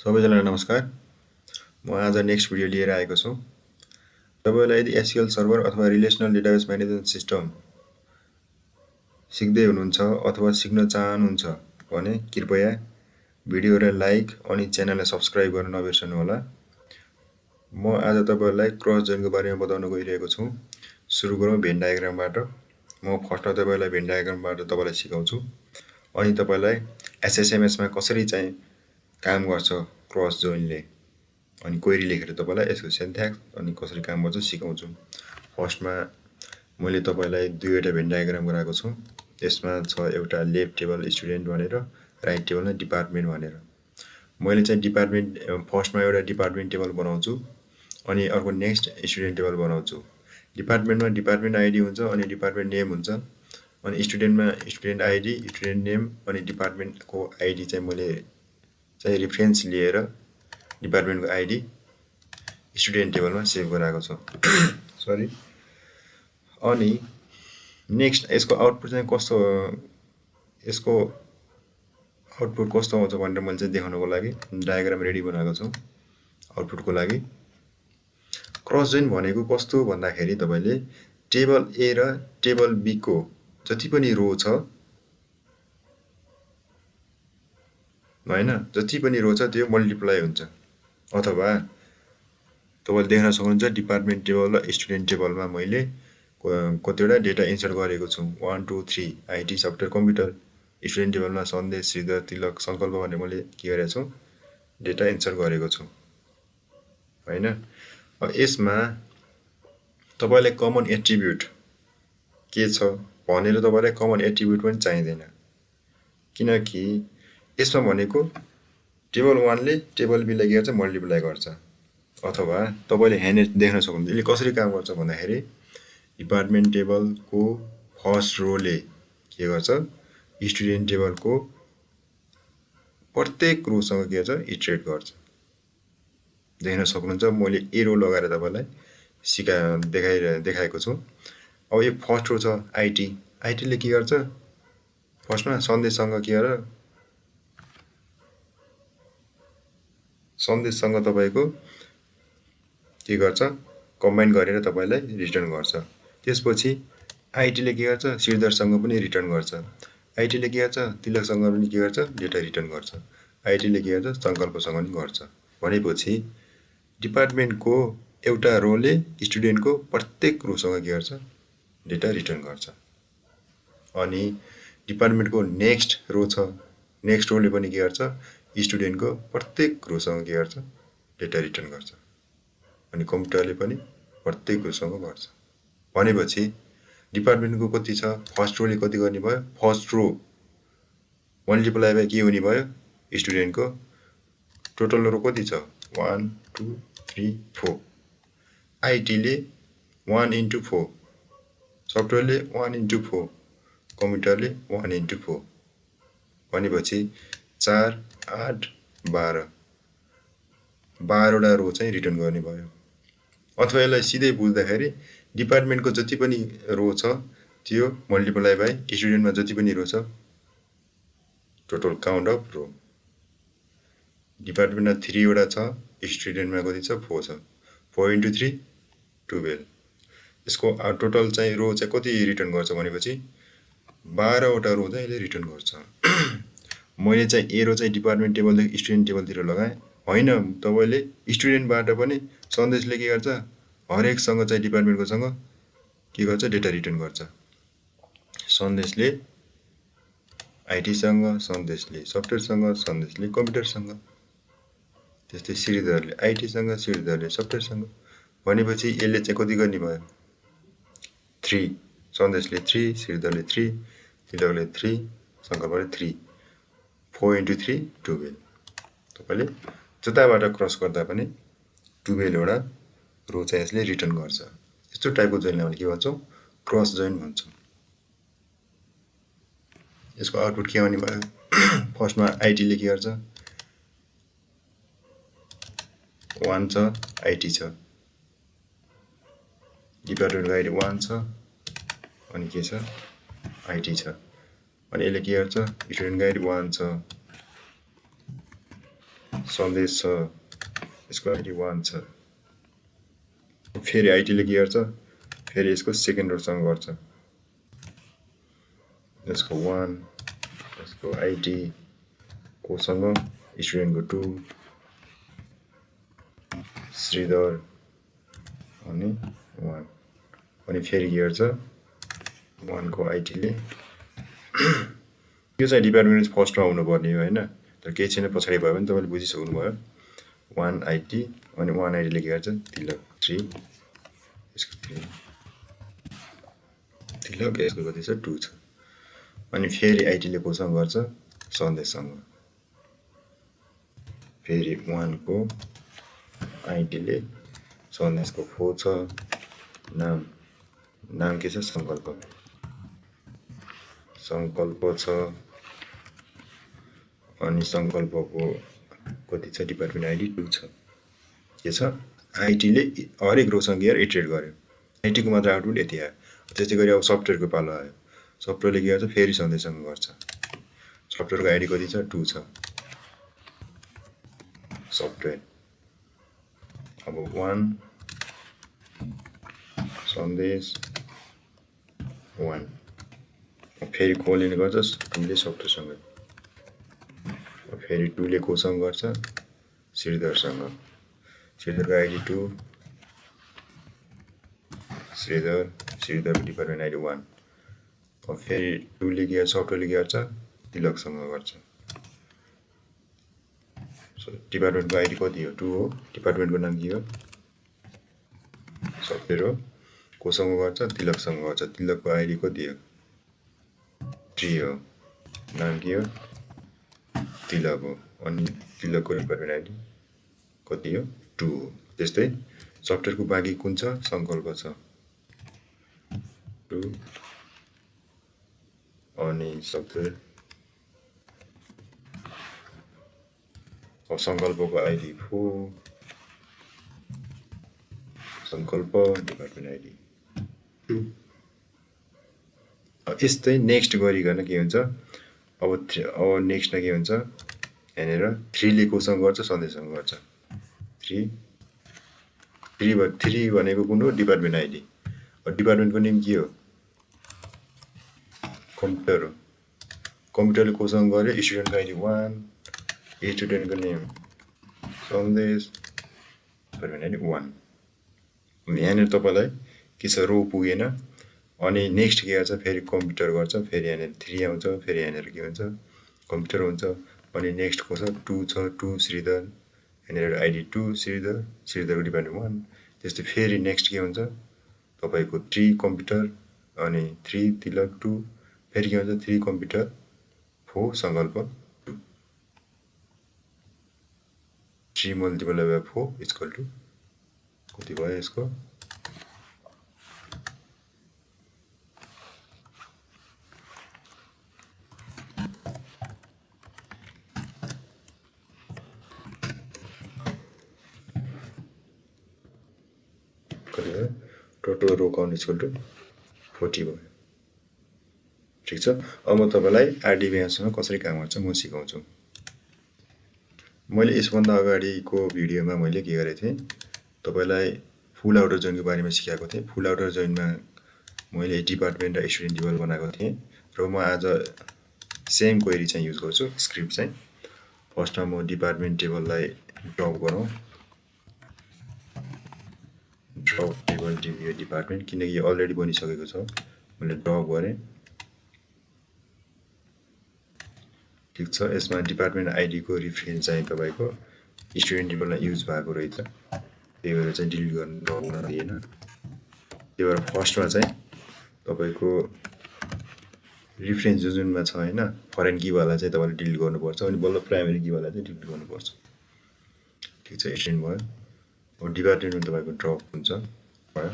सबैजनालाई नमस्कार। म आज नेक्स्ट भिडियो लिएर आएको छु। तपाईलाई यदि SQL सर्भर अथवा रिलेसनल डेटाबेस म्यानेजमेन्ट सिस्टम सिक्दै हुनुहुन्छ अथवा सिक्न चाहनुहुन्छ भने कृपया भिडियोलाई लाइक अनि च्यानललाई सब्स्क्राइब गर्न नबिर्सनु होला। म आज तपाईलाई क्रस जोइनको बारेमा बताउन गइरहेको छु। सुरु गरौँ भेन डायग्रामबाट। म फर्स्टमा तपाईलाई भेन डायग्रामबाट तपाईलाई सिकाउँछु अनि तपाईलाई SSMS मा कसरी चाहिँ काम गर्छ क्रस जोइनले अनि क्वेरी लेखेर तपाईलाई यसको सिन्ट्याक्स अनि कसरी काम गर्छ सिकाउँछु। फर्स्टमा मैले तपाईलाई दुईवटा भेन डायग्राम गराएको छु। यसमा छ एउटा लेफ्ट टेबल स्टुडेन्ट भनेर राइट टेबलमा डिपार्टमेन्ट भनेर। मैले चाहिँ डिपार्टमेन्ट फर्स्टमा एउटा डिपार्टमेन्ट टेबल बनाउँछु अनि अर्को नेक्स्ट स्टुडेन्ट टेबल बनाउँछु। डिपार्टमेन्टमा डिपार्टमेन्ट आइडी हुन्छ अनि डिपार्टमेन्ट नेम हुन्छ अनि स्टुडेन्टमा स्टुडेन्ट आइडी स्टुडेन्ट नेम अनि डिपार्टमेन्टको आइडी चाहिँ मैले चाहिँ रेफरेन्स लिएर डिपार्टमेन्टको आइडी स्टुडेन्ट टेबलमा सेभ गराएको छु। सरी। अनि नेक्स्ट यसको आउटपुट चाहिँ कस्तो आउँछ भनेर मैले चाहिँ देखाउनको लागि डायग्राम रेडी बनाएको छु आउटपुटको लागि। क्रस जोइन भनेको कस्तो भन्दाखेरि तपाईले टेबल ए र टेबल बी को जति पनि रो छ हैन, जति पनि रो छ त्यो मल्टिप्लाई हुन्छ। अथवा तपाईले देख्न सक्नुहुन्छ डिपार्टमेन्ट टेबल र स्टुडेन्ट टेबलमा मैले कतिवटा डेटा इन्सर्ट गरेको छु। 1 2 3 आइटी सफ्टवेयर कम्प्युटर। स्टुडेन्ट टेबलमा सन्देश श्रीधर तिलक संकल्प भनेर मैले के गरेको छु डेटा इन्सर्ट गरेको छु हैन। अब यसमा तपाईलाई कमन एट्रिब्युट के छ भनेर तपाईलाई कमन एट्रिब्युट पनि चाहिदैन, किनकि यसमा भनेको टेबल 1 ले टेबल बी लाई के गर्छ मल्टिप्लाई गर्छ। अथवा तपाईले यहाँ देख्न सक्नुहुन्छ यसले कसरी काम गर्छ भन्दाखेरि डिपार्टमेन्ट टेबलको फर्स्ट रोले के गर्छ स्टुडेन्ट टेबलको प्रत्येक रोसँग के गर्छ इटरेट गर्छ। देख्न सक्नुहुन्छ मैले एरो लगाएर तपाईलाई देखाएको छु। अब यो फर्स्ट रो छ आइटी। आइटी ले के गर्छ फर्स्टमा सन्देशसँग के गरेर सन्देशसँग तपाईको के गर्छ कम्बाइन गरेर तपाईलाई रिटर्न गर्छ। त्यसपछि आइटी ले के गर्छ श्रीधरसँग पनि रिटर्न गर्छ। आइटी ले के गर्छ तिलकसँग पनि के गर्छ डेटा रिटर्न गर्छ। आइटी ले के गर्छ संकल्पसँग पनि गर्छ। भनेपछि डिपार्टमेन्टको एउटा रोले स्टुडेन्टको प्रत्येक रोसँग के गर्छ डेटा रिटर्न गर्छ। अनि डिपार्टमेन्टको नेक्स्ट रो छ, नेक्स्ट रोले पनि के गर्छ स्टुडेन्टको प्रत्येक रोसँग के गर्छ डेटा रिटर्न गर्छ। अनि कम्प्युटरले पनि प्रत्येक रोसँग गर्छ। भनेपछि डिपार्टमेन्टको कति छ फर्स्ट रोले कति गर्ने भयो फर्स्ट रो मल्टिप्लाई बाइ के हुने भयो स्टुडेन्टको टोटल रो कति छ 1 2 3 4। आइटी ले 1 into 4, सफ्टवेयरले 1 into 4, कम्प्युटरले 1 into 4। भनेपछि 4 8 12 वटा रो चाहिँ रिटर्न गर्ने भयो। अथवा यसलाई सिधै बुझ्दाखेरि डिपार्टमेन्टको जति पनि रो छ त्यो मल्टिप्लाई बाइ स्टुडेन्टमा जति पनि रो छ टोटल काउन्ट अफ रो। डिपार्टमेन्टमा 3 वटा छ स्टुडेन्टमा कति छ 4 छ। 4 into 3 12। यसको टोटल चाहिँ रो चाहिँ कति रिटर्न गर्छ भनेपछि 12 वटा रो चाहिँ यसले रिटर्न गर्छ। मैले चाहिँ एरो चाहिँ डिपार्टमेन्ट टेबलदेखि स्टुडेन्ट टेबलतिर लगाएँ हैन। तपाईले स्टुडेन्टबाट पनि सन्देशले के गर्छ हरेकसँग चाहिँ डिपार्टमेन्टको सँग के गर्छ डेटा रिटर्न गर्छ। सन्देशले आइटी सँग, सन्देशले सफ्टवेयरसँग, सन्देशले कम्प्युटरसँग, त्यस्तै श्रीधरले आइटी सँग, श्रीधरले सफ्टवेयरसँग। भनेपछि यसले चाहिँ कति गर्ने भयो 3, सन्देशले 3, श्रीधरले 3, तिलकले 3, संकल्पले 3। 4 into 3 12। तपाईले जताबाट क्रस गर्दा पनि 12 वटा रो चाहिँ यसले रिटर्न गर्छ। यस्तो टाइपको जोइनलाई हामी के भन्छौं क्रस जोइन भन्छौं। यसको आउटपुट के आउने भयो फर्स्टमा आइटी ले के गर्छ 1 छ आइटी छ, डिपार्टमेन्टको आइडी 1 छ अनि के छ आइटी छ। अनि यसले के गर्छ स्टुडेन्टको आइडी 1 छ सन्देश छ, यसको आइडी 1 छ। फेरि आइडीले के गर्छ, फेरि यसको सेकेन्ड रोसँग गर्छ, यसको 1, यसको आइडी कोसँग, स्टुडेन्टको 2, श्रीधर अनि 1, अनि फेरि के गर्छ 1 को आइडीले यो चाहिँ डिपार्टमेन्ट फर्स्टमा हुनुपर्ने हो हैन, तर केही छैन, पछाडि भयो भने तपाईले बुझिसक्नुभयो। 1 आइडी अनि 1 आइडीले के गर्छ तिलक 3, यसको 3 तिलक, यसको कति छ 2 छ। अनि फेरि आइडीले कोसँग गर्छ सन्देशसँग, फेरि 1 को आइडीले सन्देशको 4 छ, नाम के छ संकल्प छ, अनि संकल्पको कति छ डिपार्टमेन्ट आइडी 2 छ। के छ आइडीले हरेक रोसँग इटरेट गर्यो, आइडीको मात्र आउटपुट यति आयो। त्यस्तै गरी अब सफ्टवेयरको पालो आयो, सफ्टवेयरले के गर्छ फेरि सन्देशसँग गर्छ, सफ्टवेयरको आइडी कति छ 2 छ। सफ्टवेयर अब 1 सन्देश 1, फेरि खोलिने गर्छ 2 ले सफ्टवेयरसँग, फेरि 2 ले कोसँग गर्छ श्रीधरसँग, श्रीधरको आइडी 2, श्रीधरको डिपार्टमेन्ट आइडी 1, अब फेरि 2 ले के सफ्टवेयरले के गर्छ तिलकसँग गर्छ। डिपार्टमेन्टको आइडी कति हो 2 हो, डिपार्टमेन्टको नाम के हो सफ्टवेयर हो, कोसँग गर्छ तिलकसँग गर्छ, तिलकको आइडी कति हो 3 हो, नाम के हो तिलक हो, अनि तिलकको डिपार्टमेन्ट आइडी कति हो 2 हो। त्यस्तै सफ्टवेयरको बाँकी कुन छ संकल्प छ 2, अनि सफ्टवेयर संकल्पको आइडी 4, संकल्प डिपार्टमेन्ट आइडी 2। यस्तै नेक्स्ट गरिकन के हुन्छ अब नेक्स्टमा के हुन्छ यहाँनिर 3 ले कोसँग गर्छ सन्देशसँग गर्छ, 3 भनेको कुन हो डिपार्टमेन्ट आइडी, डिपार्टमेन्टको नेम के हो कम्प्युटर हो, कम्प्युटरले कोसँग गर्यो स्टुडेन्टको आइडी 1, स्टुडेन्टको नेम सन्देश, डिपार्टमेन्ट आइडी 1। यहाँनिर तपाईलाई के छ रो पुगेन, अनि नेक्स्ट के गर्छ फेरि कम्प्युटर गर्छ, फेरि यहाँनिर 3 आउँछ, फेरि यहाँनिर के हुन्छ कम्प्युटर हुन्छ, अनि नेक्स्ट को छ 2 छ 2 श्रीधर, यहाँनिर आइडी 2 श्रीधरको डिपार्टमेन्ट 1। त्यस्तै फेरि नेक्स्ट के हुन्छ तपाईको 3 कम्प्युटर, अनि 3 तिलक 2, फेरि के हुन्छ 3 कम्प्युटर 4 संकल्प 2, 3 मल्टिप्लाई बाइ 4 इक्वल टु कति भयो यसको total row count equal to 40 भयो। ठिक छ, अब म तपाईलाई DBMS सँग कसरी काम गर्छ म सिकाउँछु। मैले यसभन्दा अगाडिको भिडियोमा मैले के गरेको थिएँ तपाईलाई फुल आउटर जोइनको बारेमा सिकाएको थिएँ। फुल आउटर जोइनमा मैले डिपार्टमेन्ट र स्टुडेन्ट टेबल बनाएको थिएँ, र म आज सेम क्वेरी चाहिँ युज गर्छु। स्क्रिप्ट चाहिँ फर्स्टमा म डिपार्टमेन्ट टेबललाई ड्रप गरौँ, ड्रप टेबल डिभियो डिपार्टमेन्ट, किनकि यो अलरेडी बनिसकेको छ, मैले ड्रप गरेँ। ठिक छ, यसमा डिपार्टमेन्ट आइडी को रिफरेन्स चाहिँ तपाईको स्टुडेन्ट टेबलमा युज भएको रहेछ, त्यही भएर चाहिँ डिलिट गर्न ड्रप गर्न दिएन। त्यही भएर फर्स्टमा चाहिँ तपाईको रिफरेन्स जुनमा छ हैन फरेन की वाला चाहिँ तपाईले डिलिट गर्नुपर्छ, अनि बल्ल प्राइमरी की वाला चाहिँ डिलिट गर्नुपर्छ। ठिक छ, स्टुडेन्ट भयो। अब डिपार्टमेन्टमा तपाईको ड्रप हुन्छ भयो।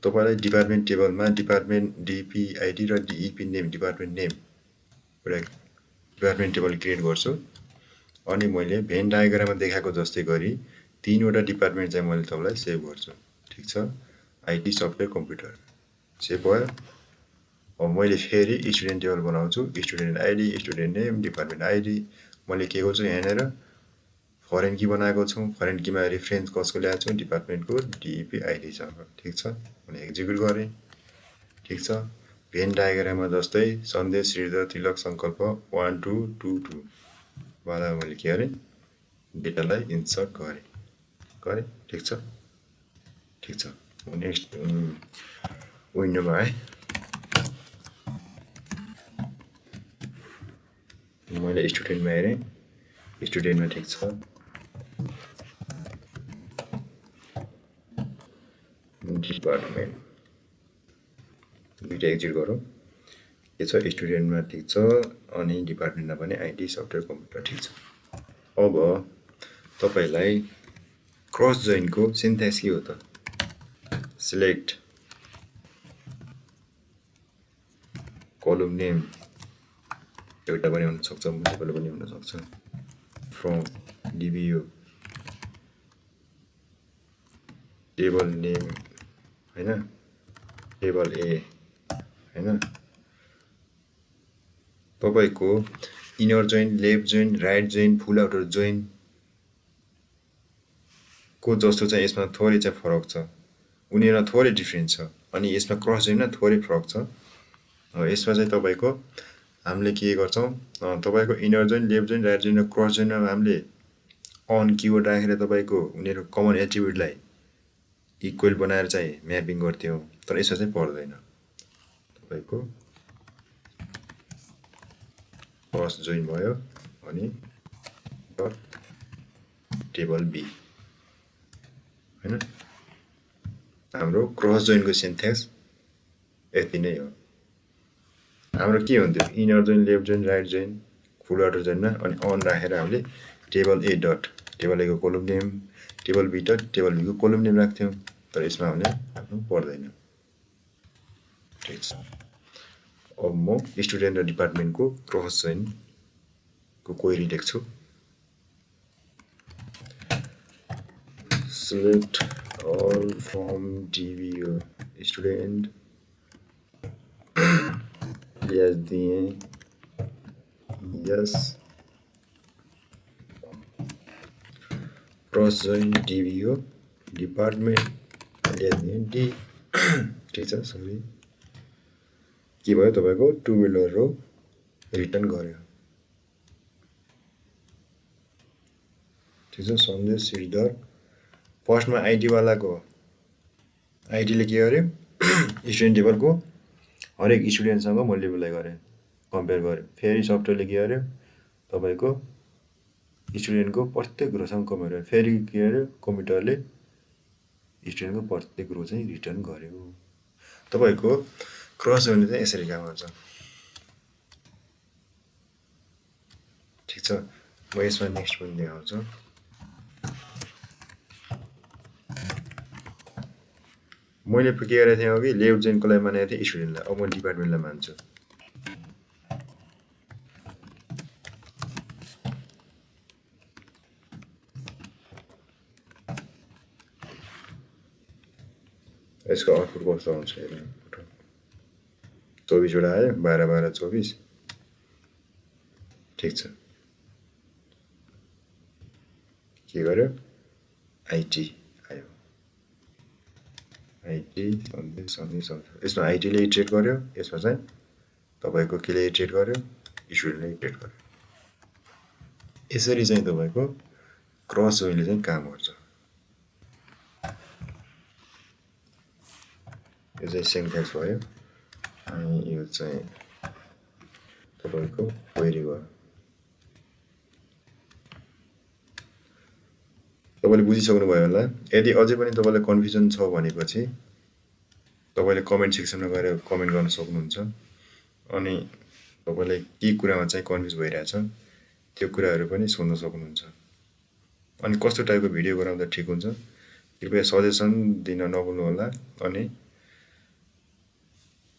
तपाईलाई डिपार्टमेन्ट टेबलमा डिपार्टमेन्ट डिपी आइडी र डिइपी नेम डिपार्टमेन्ट नेम एउटा डिपार्टमेन्ट टेबल क्रिएट गर्छु, अनि मैले भेन डायग्राममा देखाएको जस्तै गरी 3 वटा डिपार्टमेन्ट चाहिँ मैले तपाईलाई सेभ गर्छु। ठिक छ, आइटी सफ्टवेयर कम्प्युटर सेभ भयो। अब मैले फेरि स्टुडेन्ट टेबल बनाउँछु, student ID student name department ID. मैले के गर्छु यहाँनिर फरेन की बनाएको छौँ। फरेन कीमा रेफरेन्स कसको ल्याएको छौँ? डिपार्टमेन्टको डिपी आइडीसँग। ठिक छ, अनि एक्जिक्युट गरेँ। ठिक छ, भेन डायग्राममा जस्तै सन्देश श्रीधर तिलक सङ्कल्प 1 2 2 2 वाला मैले के गरेँ? डेटालाई इन्सर्ट गरेँ। ठिक छ। नेक्स्ट विन्डोमा आएँ। मैले स्टुडेन्टमा हेरेँ। स्टुडेन्टमा ठिक छ, डिपार्टमेन्ट दुईटा एक्जिट गरौँ। के छ? स्टुडेन्टमा ठिक छ, अनि डिपार्टमेन्टमा पनि आइटी सफ्टवेयर कम्प्युटर ठिक छ। अब तपाईलाई क्रस जोइनको सिन्ट्याक्स के हो त? सिलेक्ट कलम नेम एउटा पनि हुन सक्छ, मल्टिपल पनि हुन सक्छ। फ्रम DBU टेबल नेम हैन, टेबल A हैन। तपाईको inner join, left join, right join, full outer join को जस्तो चाहिँ यसमा थोरै चाहिँ फरक छ। उनीहरुमा थोरै डिफरेन्स छ, अनि यसमा क्रस जोइनमा थोरै फरक छ। यसमा चाहिँ तपाईको हामीले के गर्छौं? तपाईको inner join, left join, right join र क्रस जोइनमा हामीले अन किवर्ड राखेर तपाईको उनीहरु कमन एट्रिब्युटलाई इक्वल बनाएर चाहिँ म्यापिङ गर्थ्यौं, तर यसमा चाहिँ पर्दैन। तपाईको क्रस जोइन भयो, अनि डट टेबल B हैन। हाम्रो क्रस जोइनको सिन्ट्याक्स यति नै हो। हाम्रो के हुन्थ्यो? Inner join, left join, right join, full outer जोइनमा अनि अन राखेर हामीले table A dot table A को column name, table B dot table B को कोलम नेम राख्थ्यौं, तर यसमा हामीले राख्नु पर्दैन। ठिक छ। अब म स्टुडेन्ट र डिपार्टमेन्टको क्रस जोइन को क्वेरी लेख्छु। Select all from DBU student yes दिएँ, yes cross join DBU department yes दिएँ D। ठिक छ, सरी के भयो? तपाईको टु व्हिलर रो रिटर्न गर्यो। ठिक छ, सन्देश श्रीधर फर्स्टमा आइडी वालाको आइडीले के गर्यो? स्टुडेन्ट टेबलको हरेक स्टुडेन्टसँग मल्टिप्लाई गर्यो, कम्पेयर गर्यो। फेरि सफ्टवेयरले के गर्यो? तपाईको स्टुडेन्टको प्रत्येक रोसँग कम्पेयर गर्यो। फेरि के गर्यो? कम्प्युटरले स्टुडेन्टको प्रत्येक रो चाहिँ रिटर्न गर्यो। तपाईको क्रस जोइनले चाहिँ यसरी काम गर्छ। ठिक छ, म यसमा नेक्स्ट पनि देखाउँछु। मैले के गरेको थिएँ अघि? लेफ्ट जोइनको लागि मानेको थिएँ स्टुडेन्टलाई, अब म डिपार्टमेन्टलाई मान्छु। यसको आउटपुट कस्तो आउँछ हेर्नु। 24 वटा आयो, 12 12 24। ठिक छ, के गर्यो? आइटी आयो, आइटी सन्देश। यसमा आइटीले इटरेट गर्यो, यसमा चाहिँ तपाईको केले इटरेट गर्यो? स्टुडेन्टले इटरेट गर्यो। यसरी चाहिँ तपाईको क्रस जोइनले चाहिँ काम गर्छ। यो चाहिँ सिन्ट्याक्स भयो, अनि यो चाहिँ तपाईको क्वेरी भयो। तपाईले बुझिसक्नु भयो होला। यदि अझै पनि तपाईलाई कन्फ्युजन छ भनेपछि तपाईले कमेन्ट सेक्सनमा गएर कमेन्ट गर्न सक्नुहुन्छ, अनि तपाईलाई के कुरामा चाहिँ कन्फ्युज भइरहेछ त्यो कुराहरु पनि सोध्न सक्नुहुन्छ। अनि कस्तो टाइपको भिडियो बनाउँदा ठिक हुन्छ कृपया सजेसन दिन नभुल्नु होला, अनि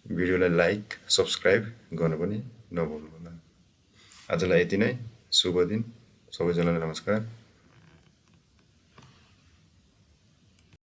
भिडियोलाई लाइक सब्स्क्राइब गर्न पनि नभुल्नु होला। आजलाई यति नै। शुभ दिन सबैजनालाई, नमस्कार।